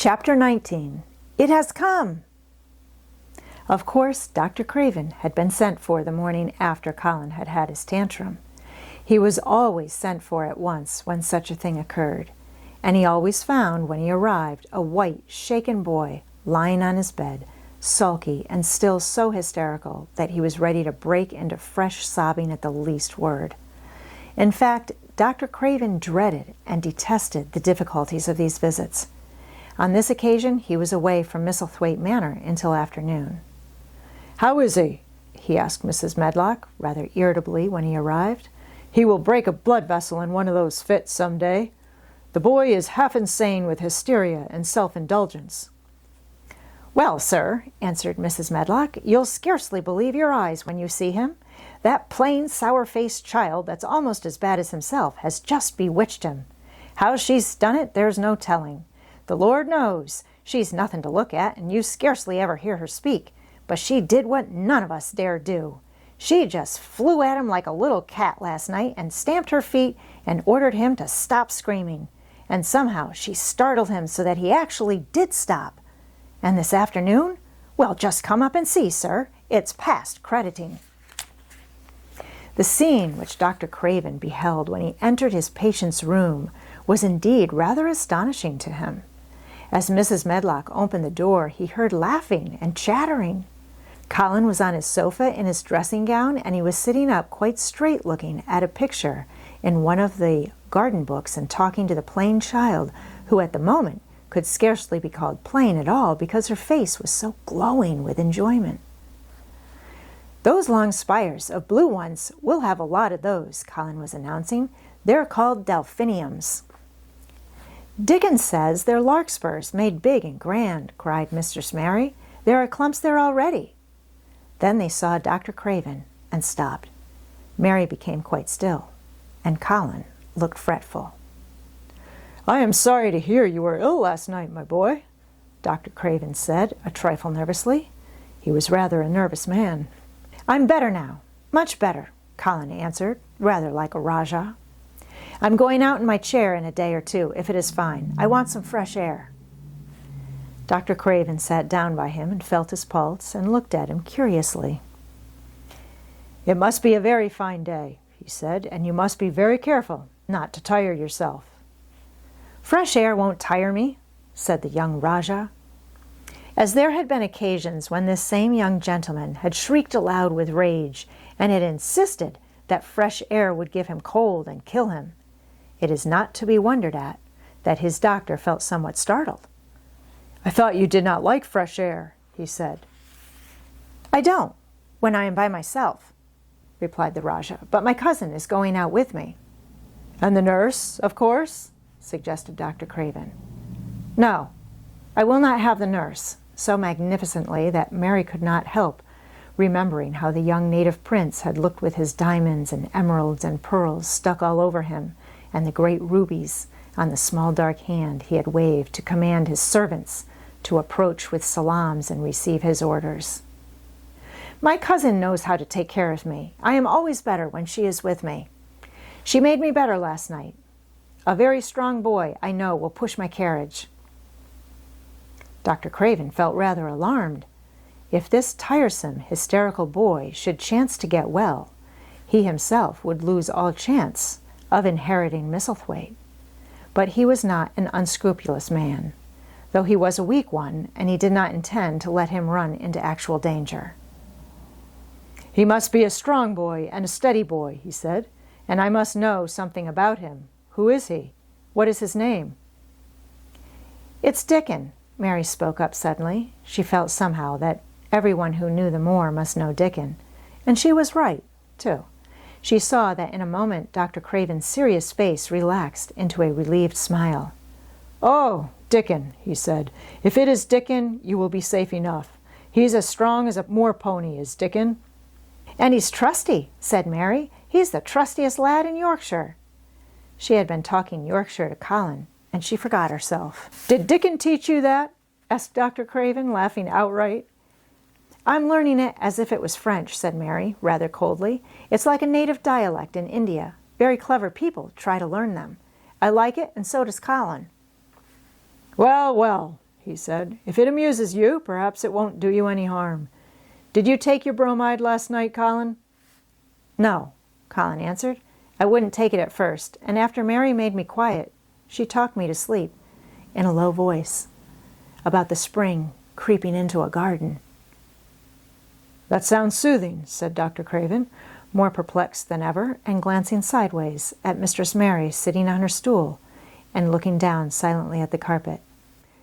Chapter 19. It has come! Of course, Dr. Craven had been sent for the morning after Colin had had his tantrum. He was always sent for at once when such a thing occurred, and he always found, when he arrived, a white, shaken boy lying on his bed, sulky and still so hysterical that he was ready to break into fresh sobbing at the least word. In fact, Dr. Craven dreaded and detested the difficulties of these visits. On this occasion, he was away from Misselthwaite Manor until afternoon. "How is he?" he asked Mrs. Medlock, rather irritably, when he arrived. "He will break a blood vessel in one of those fits some day. The boy is half insane with hysteria and self-indulgence." "Well, sir," answered Mrs. Medlock, "you'll scarcely believe your eyes when you see him. That plain, sour-faced child, that's almost as bad as himself, has just bewitched him. How she's done it, there's no telling. The Lord knows. She's nothing to look at, and you scarcely ever hear her speak. But she did what none of us dare do. She just flew at him like a little cat last night and stamped her feet and ordered him to stop screaming. And somehow she startled him so that he actually did stop. And this afternoon? Well, just come up and see, sir. It's past crediting." The scene which Dr. Craven beheld when he entered his patient's room was indeed rather astonishing to him. As Mrs. Medlock opened the door, he heard laughing and chattering. Colin was on his sofa in his dressing gown, and he was sitting up quite straight looking at a picture in one of the garden books and talking to the plain child, who at the moment could scarcely be called plain at all because her face was so glowing with enjoyment. "Those long spires of blue ones, we'll have a lot of those," Colin was announcing. "They're called delphiniums." "Dickens says they're larkspurs made big and grand," cried Mistress Mary. "There are clumps there already." Then they saw Dr. Craven and stopped. Mary became quite still, and Colin looked fretful. "I am sorry to hear you were ill last night, my boy," Dr. Craven said, a trifle nervously. He was rather a nervous man. "I'm better now, much better," Colin answered, rather like a Rajah. "I'm going out in my chair in a day or two, if it is fine. I want some fresh air." Dr. Craven sat down by him and felt his pulse and looked at him curiously. "It must be a very fine day," he said, "and you must be very careful not to tire yourself." "Fresh air won't tire me," said the young Rajah. As there had been occasions when this same young gentleman had shrieked aloud with rage and had insisted that fresh air would give him cold and kill him, it is not to be wondered at that his doctor felt somewhat startled. "I thought you did not like fresh air," he said. "I don't, when I am by myself," replied the Rajah, "but my cousin is going out with me." "And the nurse, of course?" suggested Dr. Craven. "No, I will not have the nurse," so magnificently that Mary could not help remembering how the young native prince had looked with his diamonds and emeralds and pearls stuck all over him, and the great rubies on the small dark hand he had waved to command his servants to approach with salams and receive his orders. "My cousin knows how to take care of me. I am always better when she is with me. She made me better last night. A very strong boy, I know, will push my carriage." Dr. Craven felt rather alarmed. If this tiresome, hysterical boy should chance to get well, he himself would lose all chance of inheriting Misselthwaite. But he was not an unscrupulous man, though he was a weak one, and he did not intend to let him run into actual danger. "He must be a strong boy and a steady boy," he said, "and I must know something about him. Who is he? What is his name?" "It's Dickon," Mary spoke up suddenly. She felt somehow that everyone who knew the moor must know Dickon, and she was right, too. She saw that in a moment Dr. Craven's serious face relaxed into a relieved smile. "Oh, Dickon," he said. "If it is Dickon, you will be safe enough. He's as strong as a moor pony, is Dickon." "And he's trusty," said Mary. "He's the trustiest lad in Yorkshire." She had been talking Yorkshire to Colin, and she forgot herself. "Did Dickon teach you that?" asked Dr. Craven, laughing outright. "I'm learning it as if it was French," said Mary, rather coldly. "It's like a native dialect in India. Very clever people try to learn them. I like it, and so does Colin." "Well, well," he said. "If it amuses you, perhaps it won't do you any harm. Did you take your bromide last night, Colin?" "No," Colin answered. "I wouldn't take it at first, and after Mary made me quiet, she talked me to sleep, in a low voice, about the spring creeping into a garden." "That sounds soothing," said Dr. Craven, more perplexed than ever, and glancing sideways at Mistress Mary sitting on her stool and looking down silently at the carpet.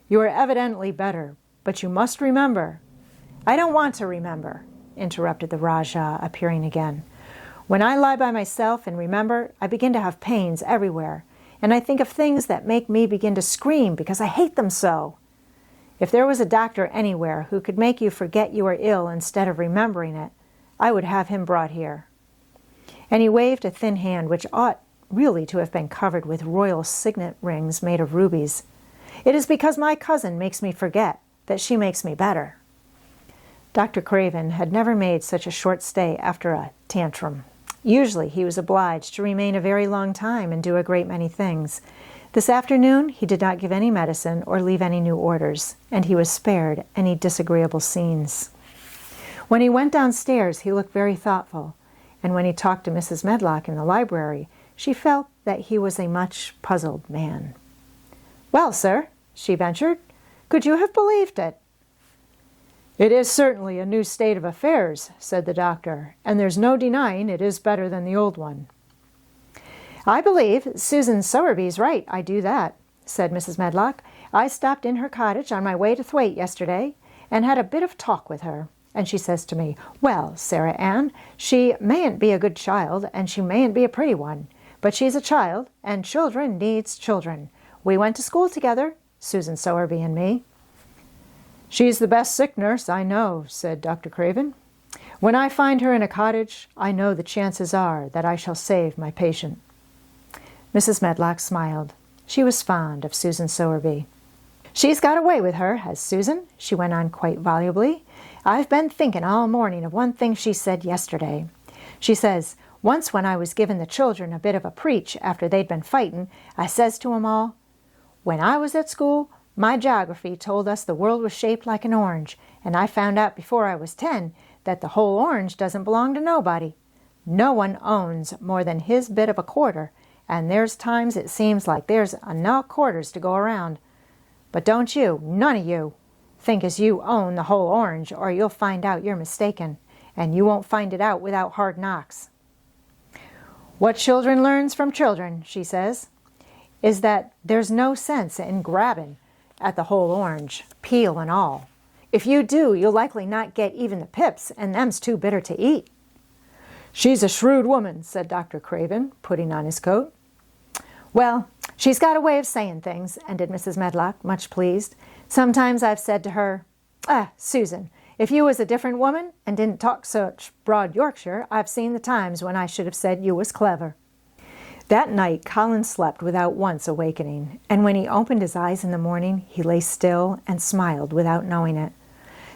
"You are evidently better, but you must remember—" "I don't want to remember," interrupted the Rajah, appearing again. "When I lie by myself and remember, I begin to have pains everywhere, and I think of things that make me begin to scream because I hate them so. If there was a doctor anywhere who could make you forget you are ill instead of remembering it, I would have him brought here." And he waved a thin hand which ought really to have been covered with royal signet rings made of rubies. "It is because my cousin makes me forget that she makes me better." Dr. Craven had never made such a short stay after a tantrum. Usually he was obliged to remain a very long time and do a great many things. This afternoon he did not give any medicine or leave any new orders, and he was spared any disagreeable scenes. When he went downstairs he looked very thoughtful, and when he talked to Mrs. Medlock in the library, she felt that he was a much puzzled man. "Well, sir," she ventured, "could you have believed it?" "It is certainly a new state of affairs," said the doctor, "and there's no denying it is better than the old one." "I believe Susan Sowerby's right, I do that," said Mrs. Medlock. "I stopped in her cottage on my way to Thwaite yesterday, and had a bit of talk with her. And she says to me, 'Well, Sarah Ann, she mayn't be a good child, and she mayn't be a pretty one, but she's a child, and children needs children. We went to school together, Susan Sowerby and me.'" "She's the best sick nurse I know," said Dr. Craven. "When I find her in a cottage, I know the chances are that I shall save my patient." Mrs. Medlock smiled. She was fond of Susan Sowerby. "She's got a way with her, has Susan," she went on quite volubly. "I've been thinking all morning of one thing she said yesterday. She says, 'Once when I was giving the children a bit of a preach after they'd been fighting, I says to 'em all, "When I was at school, my geography told us the world was shaped like an orange, and I found out before I was 10 that the whole orange doesn't belong to nobody. No one owns more than his bit of a quarter, and there's times it seems like there's enough quarters to go around. But don't you, none of you, think as you own the whole orange, or you'll find out you're mistaken, and you won't find it out without hard knocks. What children learns from children," she says, "is that there's no sense in grabbing at the whole orange, peel and all. If you do, you'll likely not get even the pips, and them's too bitter to eat." "She's a shrewd woman," said Dr. Craven, putting on his coat. "Well, she's got a way of saying things," ended Mrs. Medlock, much pleased. "Sometimes I've said to her, 'Susan, if you was a different woman and didn't talk such broad Yorkshire, I've seen the times when I should have said you was clever.'" That night Colin slept without once awakening, and when he opened his eyes in the morning, he lay still and smiled without knowing it.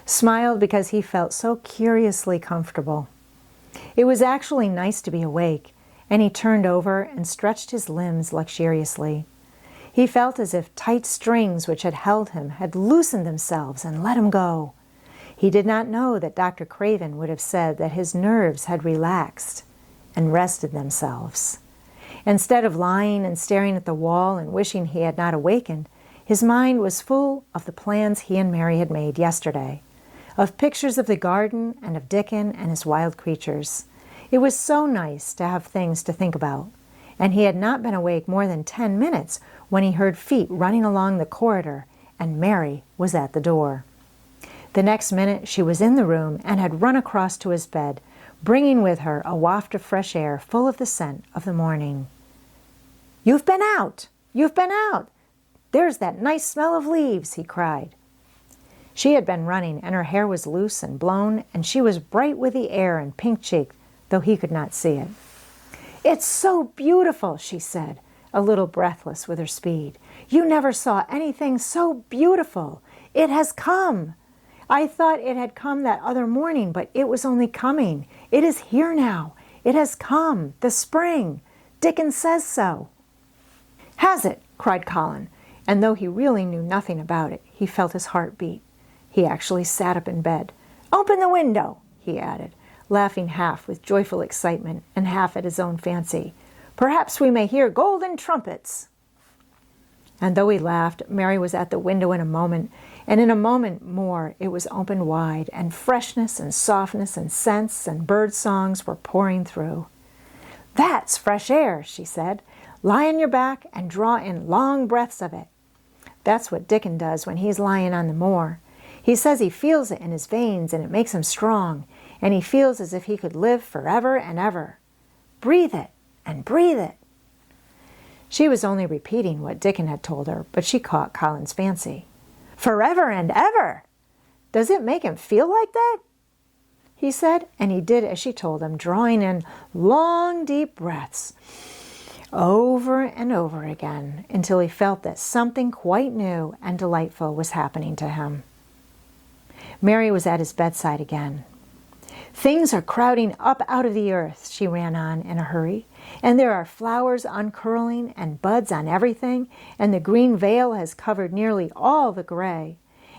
Smiled because he felt so curiously comfortable. It was actually nice to be awake, and he turned over and stretched his limbs luxuriously. He felt as if tight strings which had held him had loosened themselves and let him go. He did not know that Dr. Craven would have said that his nerves had relaxed and rested themselves. Instead of lying and staring at the wall and wishing he had not awakened, his mind was full of the plans he and Mary had made yesterday, of pictures of the garden and of Dickon and his wild creatures. It was so nice to have things to think about, and he had not been awake more than 10 minutes when he heard feet running along the corridor, and Mary was at the door. The next minute she was in the room and had run across to his bed, bringing with her a waft of fresh air full of the scent of the morning. "You've been out! You've been out! There's that nice smell of leaves!" he cried. She had been running, and her hair was loose and blown, and she was bright with the air and pink-cheeked, though he could not see it. "It's so beautiful," she said, a little breathless with her speed. "You never saw anything so beautiful. It has come. I thought it had come that other morning, but it was only coming. It is here now. It has come. The spring. Dickon says so." "Has it?" cried Colin, and though he really knew nothing about it, he felt his heart beat. He actually sat up in bed. "Open the window," he added, laughing half with joyful excitement and half at his own fancy. "Perhaps we may hear golden trumpets." And though he laughed, Mary was at the window in a moment, and in a moment more it was opened wide, and freshness and softness and scents and bird songs were pouring through. "That's fresh air," she said. "Lie on your back and draw in long breaths of it." That's what Dickon does when he's lying on the moor. He says he feels it in his veins and it makes him strong, and he feels as if he could live forever and ever. Breathe it and breathe it. She was only repeating what Dickon had told her, but she caught Colin's fancy. "Forever and ever! Does it make him feel like that?" he said, and he did as she told him, drawing in long, deep breaths over and over again until he felt that something quite new and delightful was happening to him. Mary was at his bedside again. "Things are crowding up out of the earth," she ran on in a hurry, "and there are flowers uncurling and buds on everything, and the green veil has covered nearly all the gray,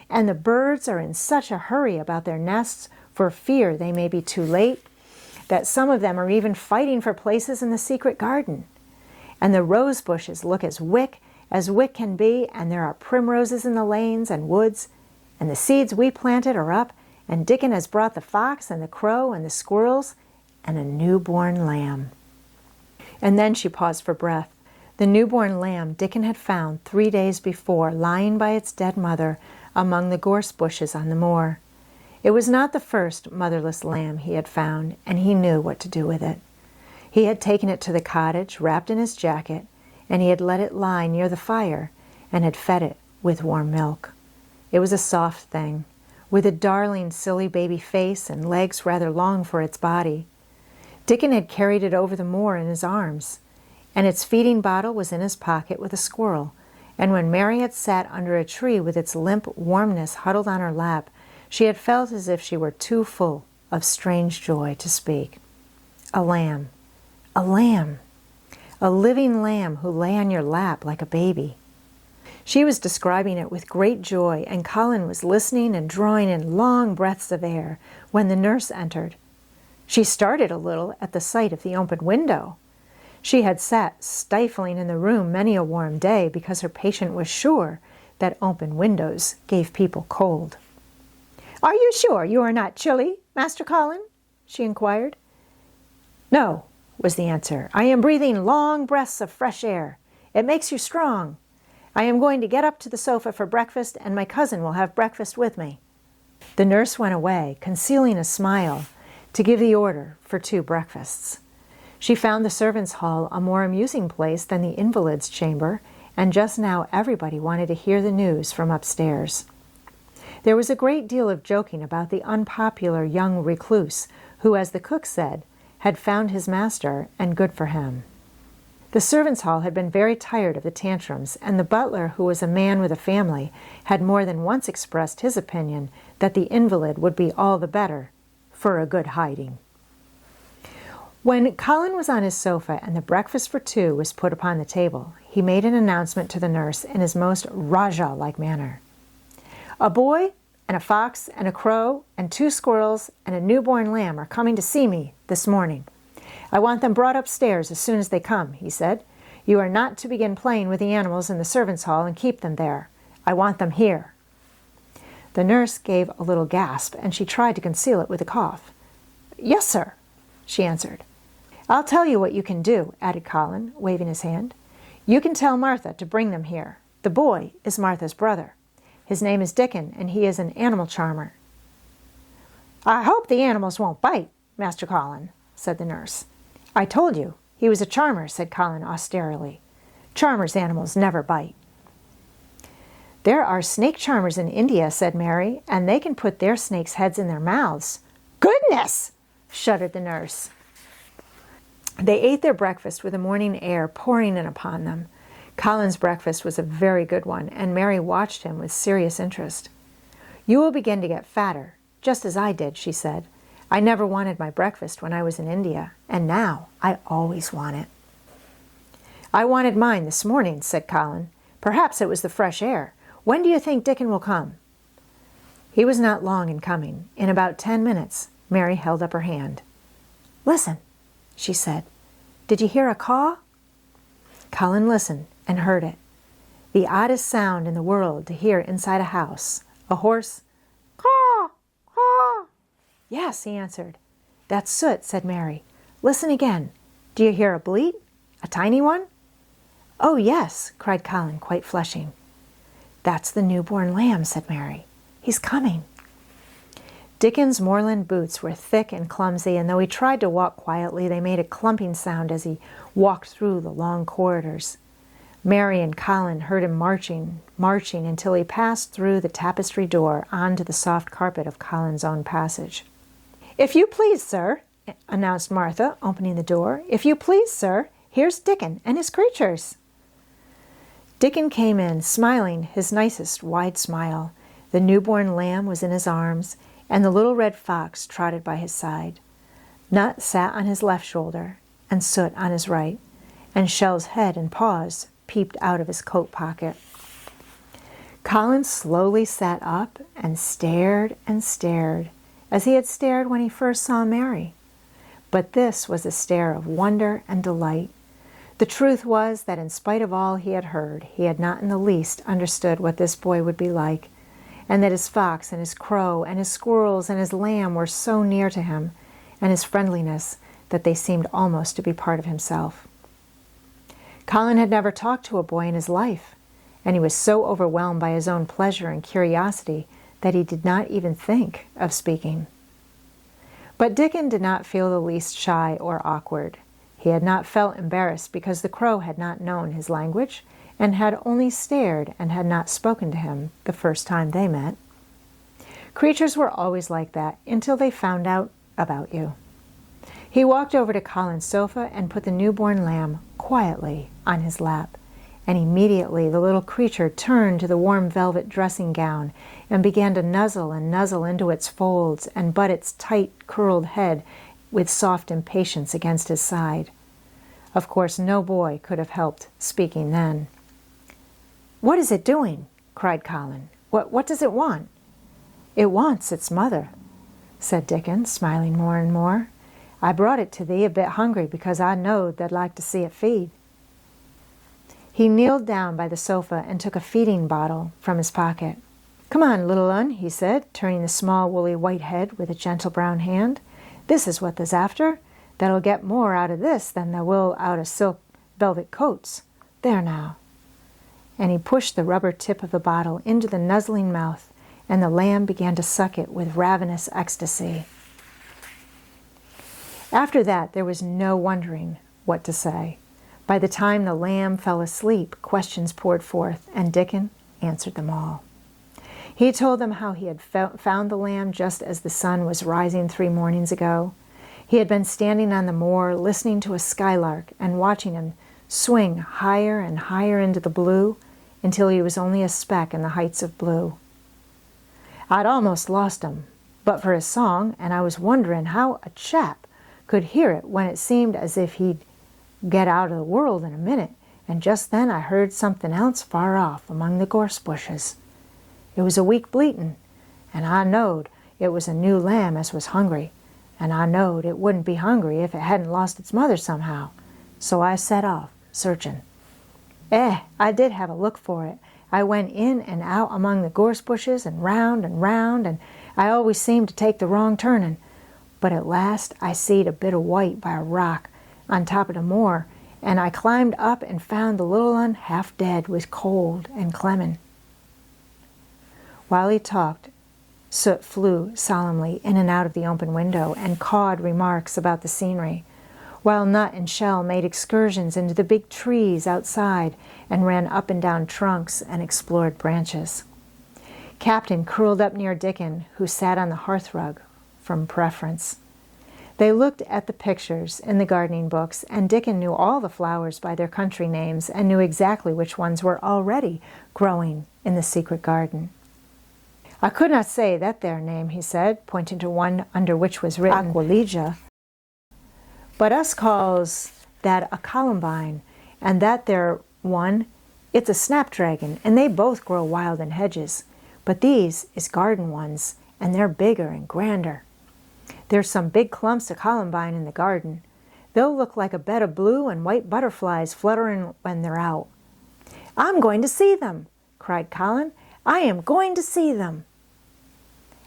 and the birds are in such a hurry about their nests for fear they may be too late, that some of them are even fighting for places in the secret garden. And the rose bushes look as wick can be, and there are primroses in the lanes and woods, and the seeds we planted are up, and Dickon has brought the fox and the crow and the squirrels and a newborn lamb." And then she paused for breath. The newborn lamb Dickon had found 3 days before lying by its dead mother among the gorse bushes on the moor. It was not the first motherless lamb he had found, and he knew what to do with it. He had taken it to the cottage, wrapped in his jacket, and he had let it lie near the fire and had fed it with warm milk. It was a soft thing, with a darling, silly baby face and legs rather long for its body. Dickon had carried it over the moor in his arms, and its feeding bottle was in his pocket with a squirrel, and when Mary had sat under a tree with its limp warmness huddled on her lap, she had felt as if she were too full of strange joy to speak. A lamb, a living lamb who lay on your lap like a baby. She was describing it with great joy, and Colin was listening and drawing in long breaths of air when the nurse entered. She started a little at the sight of the open window. She had sat stifling in the room many a warm day because her patient was sure that open windows gave people cold. "Are you sure you are not chilly, Master Colin?" she inquired. "No," was the answer. "I am breathing long breaths of fresh air. It makes you strong. I am going to get up to the sofa for breakfast, and my cousin will have breakfast with me." The nurse went away, concealing a smile, to give the order for 2 breakfasts. She found the servants' hall a more amusing place than the invalid's chamber, and just now everybody wanted to hear the news from upstairs. There was a great deal of joking about the unpopular young recluse who, as the cook said, had found his master and good for him. The servants' hall had been very tired of the tantrums, and the butler, who was a man with a family, had more than once expressed his opinion that the invalid would be all the better for a good hiding. When Colin was on his sofa and the breakfast for 2 was put upon the table, he made an announcement to the nurse in his most Rajah-like manner. "A boy and a fox and a crow and 2 squirrels and a newborn lamb are coming to see me this morning. I want them brought upstairs as soon as they come," he said. "You are not to begin playing with the animals in the servants' hall and keep them there. I want them here." The nurse gave a little gasp, and she tried to conceal it with a cough. "Yes, sir," she answered. "I'll tell you what you can do," added Colin, waving his hand. "You can tell Martha to bring them here. The boy is Martha's brother. His name is Dickon, and he is an animal charmer." "I hope the animals won't bite, Master Colin," said the nurse. "I told you he was a charmer," said Colin austerely. "Charmers' animals never bite." "There are snake charmers in India," said Mary, "and they can put their snakes' heads in their mouths." "Goodness!" shuddered the nurse. They ate their breakfast with the morning air pouring in upon them. Colin's breakfast was a very good one, and Mary watched him with serious interest. "You will begin to get fatter, just as I did," she said. "I never wanted my breakfast when I was in India, and now I always want it." "I wanted mine this morning," said Colin, Perhaps it was the fresh air. When do you think Dickon will come?" He was not long in coming. In about 10 minutes, Mary held up her hand. "Listen," she said. "Did you hear a caw?" Colin listened and heard it. The oddest sound in the world to hear inside a house. A hoarse caw, caw. "Yes," he answered. "That's Soot," said Mary. "Listen again. Do you hear a bleat? A tiny one?" "Oh, yes," cried Colin, quite flushing. "That's the newborn lamb," said Mary. "He's coming." Dickon's moorland boots were thick and clumsy, and though he tried to walk quietly, they made a clumping sound as he walked through the long corridors. Mary and Colin heard him marching until he passed through the tapestry door onto the soft carpet of Colin's own passage. "If you please, sir," announced Martha, opening the door. "If you please, sir, here's Dickon and his creatures." Dickon came in, smiling his nicest wide smile. The newborn lamb was in his arms, and the little red fox trotted by his side. Nut sat on his left shoulder, and Soot on his right, and Shell's head and paws peeped out of his coat pocket. Colin slowly sat up and stared, as he had stared when he first saw Mary. But this was a stare of wonder and delight. The truth was that in spite of all he had heard, he had not in the least understood what this boy would be like, and that his fox and his crow and his squirrels and his lamb were so near to him, and his friendliness, that they seemed almost to be part of himself. Colin had never talked to a boy in his life, and he was so overwhelmed by his own pleasure and curiosity that he did not even think of speaking. But Dickon did not feel the least shy or awkward. He had not felt embarrassed because the crow had not known his language and had only stared and had not spoken to him the first time they met. Creatures were always like that until they found out about you. He walked over to Colin's sofa and put the newborn lamb quietly on his lap, and immediately the little creature turned to the warm velvet dressing gown and began to nuzzle into its folds and butt its tight curled head with soft impatience against his side. Of course, no boy could have helped speaking then. "What is it doing?" cried Colin. What does it want?" "It wants its mother," said Dickon, smiling more and more. "I brought it to thee a bit hungry because I knowed thou'd like to see it feed." He kneeled down by the sofa and took a feeding bottle from his pocket. "Come on, little un," he said, turning the small woolly white head with a gentle brown hand. "This is what there's after. That'll get more out of this than thou will out of silk velvet coats. There now." And he pushed the rubber tip of the bottle into the nuzzling mouth, and the lamb began to suck it with ravenous ecstasy. After that, there was no wondering what to say. By the time the lamb fell asleep, questions poured forth, and Dickon answered them all. He told them how he had found the lamb just as the sun was rising 3 mornings ago. He had been standing on the moor listening to a skylark and watching him swing higher and higher into the blue until he was only a speck in the heights of blue. "I'd almost lost him but for his song, and I was wondering how a chap could hear it when it seemed as if he'd get out of the world in a minute, and just then I heard something else far off among the gorse bushes. It was a weak bleatin', and I knowed it was a new lamb as was hungry, and I knowed it wouldn't be hungry if it hadn't lost its mother somehow, so I set off searching. I did have a look for it. I went in and out among the gorse bushes and round, and I always seemed to take the wrong turning, but at last I seed a bit of white by a rock on top of the moor, and I climbed up and found the little un half dead with cold and clemmin'." While he talked, Soot flew solemnly in and out of the open window and cawed remarks about the scenery, while Nut and Shell made excursions into the big trees outside and ran up and down trunks and explored branches. Captain curled up near Dickon, who sat on the hearthrug from preference. They looked at the pictures in the gardening books, and Dickon knew all the flowers by their country names and knew exactly which ones were already growing in the secret garden. "I could not say that there name," he said, pointing to one under which was written Aquilegia, "but us calls that a columbine, and that there one It's a snapdragon, and they both grow wild in hedges. But these is garden ones, and they're bigger and grander. There's some big clumps of columbine in the garden. They'll look like a bed of blue and white butterflies fluttering when they're out. I'm going to see them, cried Colin. I am going to see them.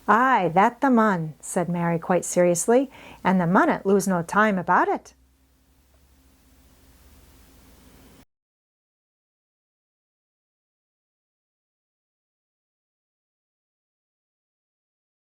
Aye, that the mun, said Mary quite seriously, and the munnet lose no time about it.